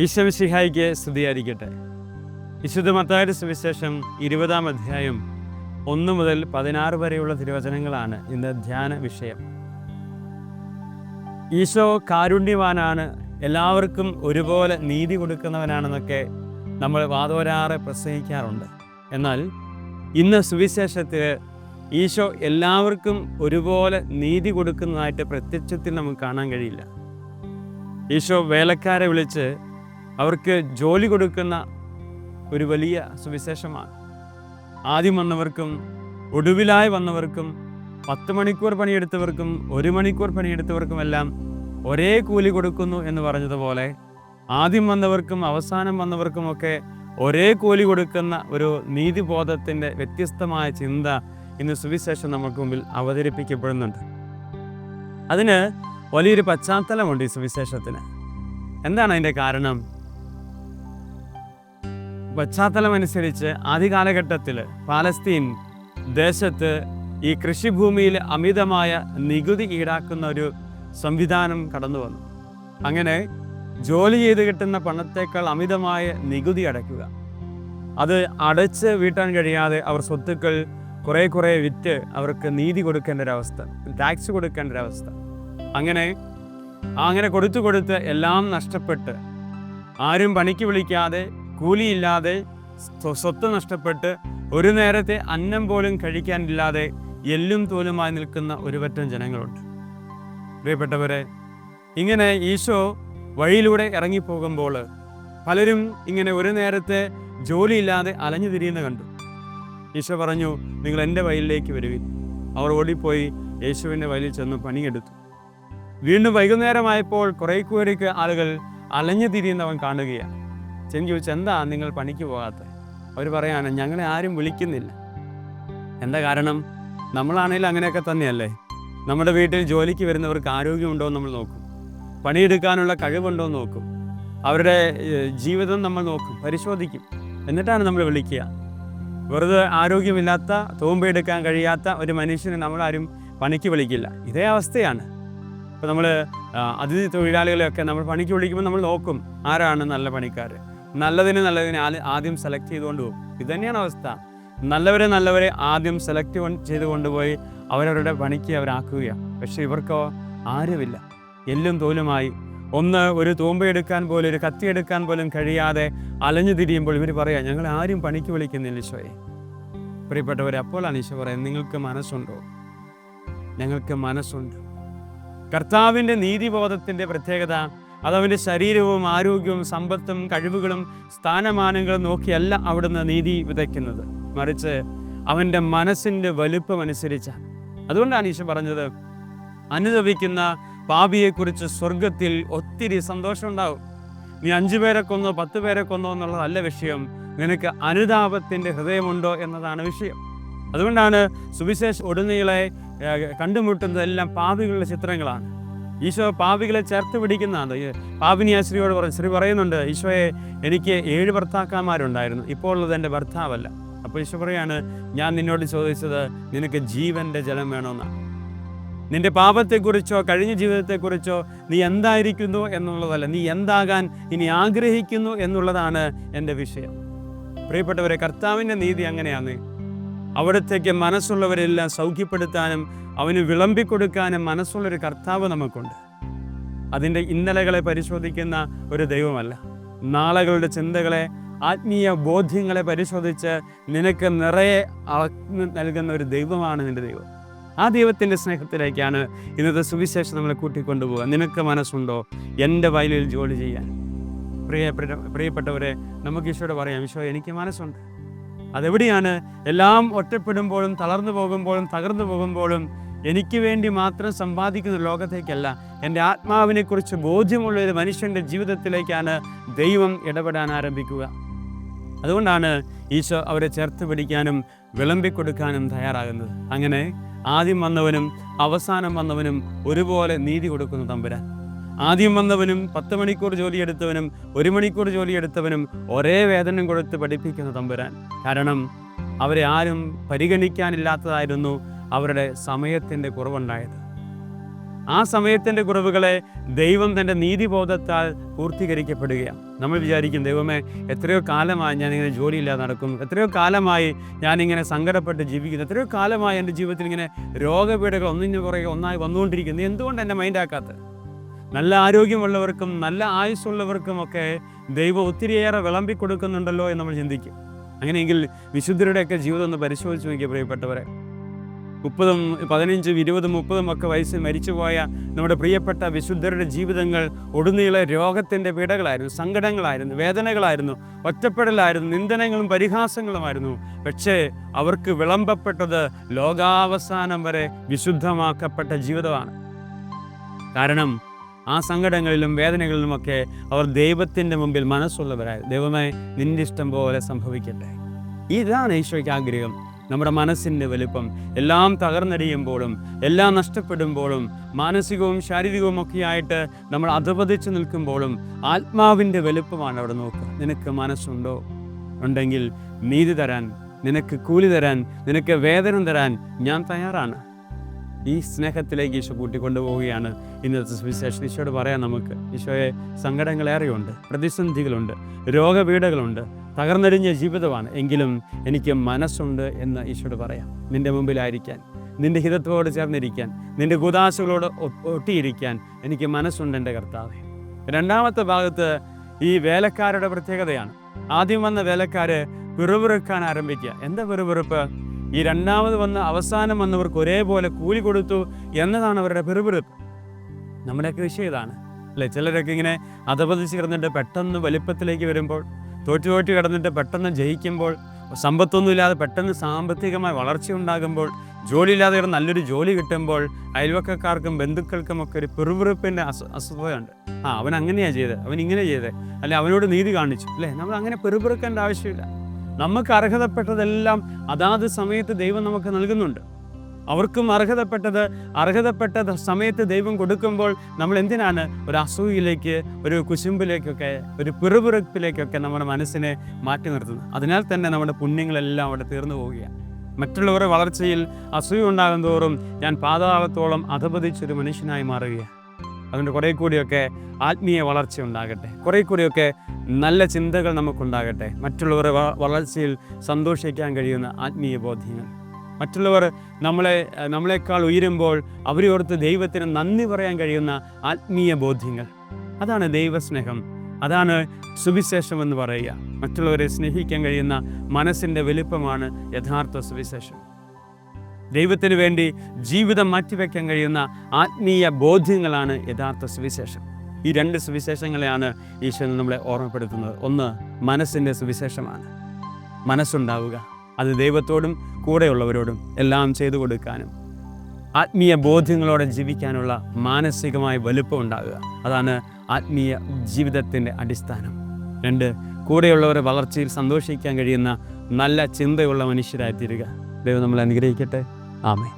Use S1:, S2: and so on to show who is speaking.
S1: ഈശോ മിശിഹായിക്ക് സ്തുതിയായിരിക്കട്ടെ. വിശുദ്ധ മത്തായിയുടെ സുവിശേഷം 20-ാം അധ്യായം 1 മുതൽ 16 വരെയുള്ള തിരുവചനങ്ങളാണ് ഇന്ന് ധ്യാന വിഷയം. ഈശോ കാരുണ്യവാനാണ്, എല്ലാവർക്കും ഒരുപോലെ നീതി കൊടുക്കുന്നവനാണെന്നൊക്കെ നമ്മൾ വാതോരാറെ പ്രസംഗിക്കാറുണ്ട്. എന്നാൽ ഇന്ന് സുവിശേഷത്തിൽ ഈശോ എല്ലാവർക്കും ഒരുപോലെ നീതി കൊടുക്കുന്നതായിട്ട് പ്രത്യക്ഷത്തിൽ നമുക്ക് കാണാൻ കഴിയില്ല. ഈശോ വേലക്കാരെ വിളിച്ച് അവർക്ക് ജോലി കൊടുക്കുന്ന ഒരു വലിയ സുവിശേഷമാണ്. ആദ്യം വന്നവർക്കും ഒടുവിലായി വന്നവർക്കും 10 മണിക്കൂർ പണിയെടുത്തവർക്കും 1 മണിക്കൂർ പണിയെടുത്തവർക്കുമെല്ലാം ഒരേ കൂലി കൊടുക്കുന്നു എന്ന് പറഞ്ഞതുപോലെ ആദ്യം വന്നവർക്കും അവസാനം വന്നവർക്കുമൊക്കെ ഒരേ കൂലി കൊടുക്കുന്ന ഒരു നീതിബോധത്തിൻ്റെ വ്യത്യസ്തമായ ചിന്ത ഇന്ന് സുവിശേഷം നമുക്ക് മുമ്പിൽ അവതരിപ്പിക്കപ്പെടുന്നുണ്ട്. അതിന് വലിയൊരു പശ്ചാത്തലമുണ്ട് ഈ സുവിശേഷത്തിന്. എന്താണ് അതിൻ്റെ കാരണം? പശ്ചാത്തലമനുസരിച്ച് ആദ്യ കാലഘട്ടത്തിൽ പാലസ്തീൻ ദേശത്ത് ഈ കൃഷിഭൂമിയിൽ അമിതമായ നികുതി ഈടാക്കുന്ന ഒരു സംവിധാനം കടന്നു വന്നു. അങ്ങനെ ജോലി ചെയ്ത് കിട്ടുന്ന പണത്തേക്കാൾ അമിതമായ നികുതി അടയ്ക്കുക, അത് അടച്ച് വീട്ടാൻ കഴിയാതെ അവർ സ്വത്തുക്കൾ കുറേ വിറ്റ് അവർക്ക് നീതി കൊടുക്കേണ്ട ഒരവസ്ഥ, ടാക്സ് കൊടുക്കേണ്ട ഒരവസ്ഥ. അങ്ങനെ കൊടുത്ത് എല്ലാം നഷ്ടപ്പെട്ട്, ആരും പണിക്ക് വിളിക്കാതെ, കൂലിയില്ലാതെ, സ്വത്ത് നഷ്ടപ്പെട്ട്, ഒരു നേരത്തെ അന്നം പോലും കഴിക്കാനില്ലാതെ എല്ലും തോലുമായി നിൽക്കുന്ന ഒരുപറ്റം ജനങ്ങളുണ്ട്. പ്രിയപ്പെട്ടവരെ, ഇങ്ങനെ ഈശോ വഴിയിലൂടെ ഇറങ്ങിപ്പോകുമ്പോൾ പലരും ഇങ്ങനെ ഒരു നേരത്തെ ജോലിയില്ലാതെ അലഞ്ഞു തിരിയുന്ന കണ്ടു. ഈശോ പറഞ്ഞു, നിങ്ങൾ എൻ്റെ വയലിലേക്ക് വരുവിൻ. അവർ ഓടിപ്പോയി യേശുവിൻ്റെ വയലിൽ ചെന്ന് പണിയെടുത്തു. വീണ്ടും വൈകുന്നേരമായപ്പോൾ കുറേക്കൂരയ്ക്ക് ആളുകൾ അലഞ്ഞു തിരിയുന്നവൻ കാണുകയാണ്. ചെന്ന് ചോദിച്ചു, എന്താ നിങ്ങൾ പണിക്ക് പോകാത്തത്? അവർ പറയാണ്, ഞങ്ങളെ ആരും വിളിക്കുന്നില്ല. എന്താ കാരണം? നമ്മളാണെങ്കിലും അങ്ങനെയൊക്കെ തന്നെയല്ലേ. നമ്മുടെ വീട്ടിൽ ജോലിക്ക് വരുന്നവർക്ക് ആരോഗ്യമുണ്ടോ എന്ന് നമ്മൾ നോക്കും, പണിയെടുക്കാനുള്ള കഴിവുണ്ടോ എന്ന് നോക്കും, അവരുടെ ജീവിതം നമ്മൾ നോക്കും, പരിശോധിക്കും, എന്നിട്ടാണ് നമ്മൾ വിളിക്കുക. വെറുതെ ആരോഗ്യമില്ലാത്ത, തൂമ്പയെടുക്കാൻ കഴിയാത്ത ഒരു മനുഷ്യനെ നമ്മളാരും പണിക്ക് വിളിക്കില്ല. ഇതേ അവസ്ഥയാണ്. ഇപ്പോൾ നമ്മൾ അതിഥി തൊഴിലാളികളെയൊക്കെ നമ്മൾ പണിക്ക് വിളിക്കുമ്പോൾ നമ്മൾ നോക്കും ആരാണ് നല്ല പണിക്കാർ. നല്ലതിനെ ആദ്യം സെലക്ട് ചെയ്തുകൊണ്ട് പോകും. ഇതുതന്നെയാണ് അവസ്ഥ. നല്ലവരെ ആദ്യം സെലക്ട് ചെയ്ത് കൊണ്ടുപോയി അവരവരുടെ പണിക്ക് അവരാക്കുകയാണ്. പക്ഷേ ഇവർക്കോ ആരുമില്ല. എല്ലും തോലുമായി ഒരു തൂമ്പയെടുക്കാൻ പോലും, ഒരു കത്തിയെടുക്കാൻ പോലും കഴിയാതെ അലഞ്ഞു തിരിയുമ്പോൾ ഇവർ പറയാം, ഞങ്ങൾ ആരും പണിക്ക് വിളിക്കുന്നില്ല ഈശോയെ. പ്രിയപ്പെട്ടവരെ, അപ്പോഴാണ് ഈശോ പറയാം, നിങ്ങൾക്ക് മനസ്സുണ്ടോ? ഞങ്ങൾക്ക് മനസ്സുണ്ട്. കർത്താവിൻ്റെ നീതിബോധത്തിൻ്റെ പ്രത്യേകത അതവൻ്റെ ശരീരവും ആരോഗ്യവും സമ്പത്തും കഴിവുകളും സ്ഥാനമാനങ്ങളും നോക്കിയല്ല അവിടുന്ന് നീതി വിതയ്ക്കുന്നത്, മറിച്ച് അവൻ്റെ മനസ്സിൻ്റെ വലുപ്പമനുസരിച്ചാണ്. അതുകൊണ്ടാണ് ഈശോ പറഞ്ഞത്, അനുതപിക്കുന്ന പാപിയെക്കുറിച്ച് സ്വർഗത്തിൽ ഒത്തിരി സന്തോഷം ഉണ്ടാവും. നീ 5 പേരെ കൊന്നോ 10 പേരെ കൊന്നോ എന്നുള്ളതല്ല വിഷയം, നിനക്ക് അനുതാപത്തിൻ്റെ ഹൃദയമുണ്ടോ എന്നതാണ് വിഷയം. അതുകൊണ്ടാണ് സുവിശേഷ ഉടനീളെ കണ്ടുമുട്ടുന്നതെല്ലാം പാപികളുടെ ചിത്രങ്ങളാണ്. ഈശോ പാപികളെ ചേർത്ത് പിടിക്കുന്നതാണ്. പാപിനിയായ സ്ത്രീയോട് സ്ത്രീ പറയുന്നുണ്ട്, ഈശോയെ, എനിക്ക് 7 ഭർത്താക്കന്മാരുണ്ടായിരുന്നു, ഇപ്പോൾ ഉള്ളത് എൻ്റെ ഭർത്താവല്ല. അപ്പോൾ ഈശോ പറയാണ്, ഞാൻ നിന്നോട് ചോദിച്ചത് നിനക്ക് ജീവൻ്റെ ജലം വേണമെന്നാണ്. നിന്റെ പാപത്തെക്കുറിച്ചോ കഴിഞ്ഞ ജീവിതത്തെക്കുറിച്ചോ നീ എന്തായിരിക്കുന്നു എന്നുള്ളതല്ല, നീ എന്താകാൻ ഇനി ആഗ്രഹിക്കുന്നു എന്നുള്ളതാണ് എൻ്റെ വിഷയം. പ്രിയപ്പെട്ടവരെ, കർത്താവിൻ്റെ നീതി അങ്ങനെയാണ്. അവിടത്തേക്ക് മനസ്സുള്ളവരെല്ലാം സൗഖ്യപ്പെടുത്താനും അവന് വിളമ്പിക്കൊടുക്കാനും മനസ്സുള്ളൊരു കർത്താവ് നമുക്കുണ്ട്. അതിൻ്റെ ഇന്നലകളെ പരിശോധിക്കുന്ന ഒരു ദൈവമല്ല, നാളെകളുടെ ചിന്തകളെ, ആത്മീയ ബോധ്യങ്ങളെ പരിശോധിച്ച് നിനക്ക് നിറയെ നൽകുന്ന ഒരു ദൈവമാണ് നിൻ്റെ ദൈവം. ആ ദൈവത്തിൻ്റെ സ്നേഹത്തിലേക്കാണ് ഇന്നത്തെ സുവിശേഷം നമ്മളെ കൂട്ടിക്കൊണ്ടുപോകുക. നിനക്ക് മനസ്സുണ്ടോ എൻ്റെ വയലിൽ ജോലി ചെയ്യാൻ? പ്രിയപ്പെട്ടവരെ, നമുക്ക് ഈശോയോട് പറയാം, ഈശോ, എനിക്ക് മനസ്സുണ്ട്. അതെവിടെയാണ്? എല്ലാം ഒറ്റപ്പെടുമ്പോഴും തളർന്നു പോകുമ്പോഴും തകർന്നു പോകുമ്പോഴും എനിക്ക് വേണ്ടി മാത്രം സമ്പാദിക്കുന്ന ലോകത്തേക്കല്ല, എൻ്റെ ആത്മാവിനെക്കുറിച്ച് ബോധ്യമുള്ള ഒരു മനുഷ്യൻ്റെ ജീവിതത്തിലേക്കാണ് ദൈവം ഇടപെടാൻ ആരംഭിക്കുക. അതുകൊണ്ടാണ് ഈശോ അവരെ ചേർത്ത് പിടിക്കാനും വിളമ്പിക്കൊടുക്കാനും തയ്യാറാകുന്നത്. അങ്ങനെ ആദ്യം വന്നവനും അവസാനം വന്നവനും ഒരുപോലെ നീതി കൊടുക്കുന്ന തമ്പുരാൻ. ആദ്യം വന്നവനും 10 മണിക്കൂർ ജോലിയെടുത്തവനും 1 മണിക്കൂർ ജോലിയെടുത്തവനും ഒരേ വേതനം കൊടുത്ത് പഠിപ്പിക്കുന്ന തമ്പുരാൻ. കാരണം അവരെ ആരും പരിഗണിക്കാനില്ലാത്തതായിരുന്നു അവരുടെ സമയത്തിൻ്റെ കുറവുണ്ടായത്. ആ സമയത്തിൻ്റെ കുറവുകളെ ദൈവം തൻ്റെ നീതിബോധത്താൽ പൂർത്തീകരിക്കപ്പെടുകയാണ്. നമ്മൾ വിചാരിക്കും, ദൈവമേ, എത്രയോ കാലമായി ഞാനിങ്ങനെ ജോലിയില്ലാതെ നടക്കുന്നു, എത്രയോ കാലമായി ഞാനിങ്ങനെ സങ്കടപ്പെട്ട് ജീവിക്കുന്നു, എത്രയോ കാലമായി എൻ്റെ ജീവിതത്തിൽ ഇങ്ങനെ രോഗപീഠകൾ ഒന്നിനു പുറകെ ഒന്നായി വന്നുകൊണ്ടിരിക്കുന്നു, എന്തുകൊണ്ട് എന്നെ മൈൻഡാക്കാത്തത്? നല്ല ആരോഗ്യമുള്ളവർക്കും നല്ല ആയുസ്സുള്ളവർക്കുമൊക്കെ ദൈവം ഒത്തിരിയേറെ വിളമ്പിക്കൊടുക്കുന്നുണ്ടല്ലോ എന്ന് നമ്മൾ ചിന്തിക്കും. അങ്ങനെയെങ്കിൽ വിശുദ്ധരുടെയൊക്കെ ജീവിതം ഒന്ന് പരിശോധിച്ച് നോക്കിയ പ്രിയപ്പെട്ടവരെ. 30, 15, 20, 30 ഒക്കെ വയസ്സിൽ മരിച്ചുപോയ നമ്മുടെ പ്രിയപ്പെട്ട വിശുദ്ധരുടെ ജീവിതങ്ങൾ ഒടുനീളെ രോഗത്തിൻ്റെ പീഡകളായിരുന്നു, സങ്കടങ്ങളായിരുന്നു, വേദനകളായിരുന്നു, ഒറ്റപ്പെടലായിരുന്നു, നിന്ദനങ്ങളും പരിഹാസങ്ങളുമായിരുന്നു. പക്ഷേ അവർക്ക് വിളമ്പപ്പെട്ടത് ലോകാവസാനം വരെ വിശുദ്ധമാക്കപ്പെട്ട ജീവിതമാണ്. കാരണം ആ സങ്കടങ്ങളിലും വേദനകളിലുമൊക്കെ അവർ ദൈവത്തിൻ്റെ മുമ്പിൽ മനസ്സുള്ളവരായിരുന്നു. ദൈവമേ, നിൻ്റെ ഇഷ്ടം പോലെ സംഭവിക്കട്ടെ. ഇതാണ് ഈശോയ്ക്ക് ആഗ്രഹം. നമ്മുടെ മനസ്സിൻ്റെ വലുപ്പം എല്ലാം തകർന്നടിയുമ്പോഴും എല്ലാം നഷ്ടപ്പെടുമ്പോഴും മാനസികവും ശാരീരികവും ഒക്കെ ആയിട്ട് നമ്മൾ അധപതിച്ച് നിൽക്കുമ്പോഴും ആത്മാവിൻ്റെ വലുപ്പമാണ് അവിടെ നോക്കുക. നിനക്ക് മനസ്സുണ്ടോ? ഉണ്ടെങ്കിൽ നീതി തരാൻ, നിനക്ക് കൂലി തരാൻ, നിനക്ക് വേതനം തരാൻ ഞാൻ തയ്യാറാണ്. ഈ സ്നേഹത്തിലേക്ക് ഈശോ കൂട്ടിക്കൊണ്ടുപോവുകയാണ് ഇന്നത്തെ സുവിശേഷം. ഈശോയോട് പറയാം നമുക്ക്, ഈശോയെ, സങ്കടങ്ങളേറെയുണ്ട്, പ്രതിസന്ധികളുണ്ട്, രോഗപീഠകളുണ്ട്, തകർന്നടിഞ്ഞ ജീവിതമാണ്, എങ്കിലും എനിക്ക് മനസ്സുണ്ട് എന്ന് ഈശോയോട് പറയാം. നിൻ്റെ മുമ്പിലായിരിക്കാൻ, നിൻ്റെ ഹിതത്തോട് ചേർന്നിരിക്കാൻ, നിൻ്റെ കുദാശകളോട് ഒട്ടിയിരിക്കാൻ എനിക്ക് മനസ്സുണ്ട് എൻ്റെ കർത്താവേ. രണ്ടാമത്തെ ഭാഗത്ത് ഈ വേലക്കാരുടെ പ്രത്യേകതയാണ്. ആദ്യം വന്ന വേലക്കാർ പിറുപിറുക്കാൻ ആരംഭിക്കുക. എന്താ പിറുപിറുപ്പ്? ഈ രണ്ടാമത് വന്ന് അവസാനം വന്നവർക്ക് ഒരേപോലെ കൂലി കൊടുത്തു എന്നതാണ് അവരുടെ പിറുപിറുപ്പ്. നമ്മുടെയൊക്കെ വിഷയം ഇതാണ് അല്ലേ? ചിലരൊക്കെ ഇങ്ങനെ അധപതിച്ച് കിടന്നിട്ട് പെട്ടെന്ന് വലിപ്പത്തിലേക്ക് വരുമ്പോൾ, തോറ്റു കിടന്നിട്ട് പെട്ടെന്ന് ജയിക്കുമ്പോൾ, സമ്പത്തൊന്നുമില്ലാതെ പെട്ടെന്ന് സാമ്പത്തികമായ വളർച്ച ഉണ്ടാകുമ്പോൾ, ജോലിയില്ലാതെ നല്ലൊരു ജോലി കിട്ടുമ്പോൾ അയൽവക്കക്കാർക്കും ബന്ധുക്കൾക്കും ഒക്കെ ഒരു പിറുപിറുപ്പിൻ്റെ അസ്വസ്ഥതയുണ്ട്. അവൻ അങ്ങനെയാണ് ചെയ്തത്, അവൻ ഇങ്ങനെ ചെയ്തത്, അല്ലെ അവനോട് നീതി കാണിച്ചു, അല്ലേ? നമ്മൾ അങ്ങനെ പിറുപിറുക്കേണ്ട ആവശ്യമില്ല. നമുക്ക് അർഹതപ്പെട്ടതെല്ലാം അതാത് സമയത്ത് ദൈവം നമുക്ക് നൽകുന്നുണ്ട്. അവർക്കും അർഹതപ്പെട്ട സമയത്ത് ദൈവം കൊടുക്കുമ്പോൾ നമ്മൾ എന്തിനാണ് ഒരു അസൂയയിലേക്ക്, ഒരു കുശുമ്പിലേക്കൊക്കെ, ഒരു പിറുപിറുപ്പിലേക്കൊക്കെ നമ്മുടെ മനസ്സിനെ മാറ്റി നിർത്തുന്നത്? അതിനാൽ തന്നെ നമ്മുടെ പുണ്യങ്ങളെല്ലാം അവിടെ തീർന്നു പോവുകയാണ്. മറ്റുള്ളവരുടെ വളർച്ചയിൽ അസൂയ ഉണ്ടാകും തോറും ഞാൻ പാതാളത്തോളം അധപതിച്ചൊരു മനുഷ്യനായി മാറുകയാണ്. അതുകൊണ്ട് കുറേ കൂടിയൊക്കെ ആത്മീയ വളർച്ച ഉണ്ടാകട്ടെ, കുറേ കൂടിയൊക്കെ നല്ല ചിന്തകൾ നമുക്കുണ്ടാകട്ടെ, മറ്റുള്ളവരുടെ വളർച്ചയിൽ സന്തോഷിക്കാൻ കഴിയുന്ന ആത്മീയ ബോധ്യങ്ങൾ, മറ്റുള്ളവർ നമ്മളെക്കാൾ ഉയരുമ്പോൾ അവരെ ഓർത്ത് ദൈവത്തിന് നന്ദി പറയാൻ കഴിയുന്ന ആത്മീയ ബോധ്യങ്ങൾ. അതാണ് ദൈവസ്നേഹം, അതാണ് സുവിശേഷം എന്ന് പറയുക. മറ്റുള്ളവരെ സ്നേഹിക്കാൻ കഴിയുന്ന മനസ്സിൻ്റെ വലിപ്പമാണ് യഥാർത്ഥ സുവിശേഷം. ദൈവത്തിന് വേണ്ടി ജീവിതം മാറ്റിവെക്കാൻ കഴിയുന്ന ആത്മീയ ബോധ്യങ്ങളാണ് യഥാർത്ഥ സുവിശേഷം. ഈ രണ്ട് സുവിശേഷങ്ങളെയാണ് ഈശോ നമ്മളെ ഓർമ്മപ്പെടുത്തുന്നത്. ഒന്ന് മനസ്സിൻ്റെ സുവിശേഷമാണ്. മനസ്സുണ്ടാവുക, അത് ദൈവത്തോടും കൂടെയുള്ളവരോടും എല്ലാം ചെയ്തു കൊടുക്കാനും ആത്മീയ ബോധ്യങ്ങളോടെ ജീവിക്കാനുള്ള മാനസികമായ വലുപ്പം ഉണ്ടാകുക, അതാണ് ആത്മീയ ജീവിതത്തിൻ്റെ അടിസ്ഥാനം. 2, കൂടെയുള്ളവരെ വളർച്ചയിൽ സന്തോഷിക്കാൻ കഴിയുന്ന നല്ല ചിന്തയുള്ള മനുഷ്യരായി തീരുക. ദൈവം നമ്മളെ അനുഗ്രഹിക്കട്ടെ. ആമേൻ.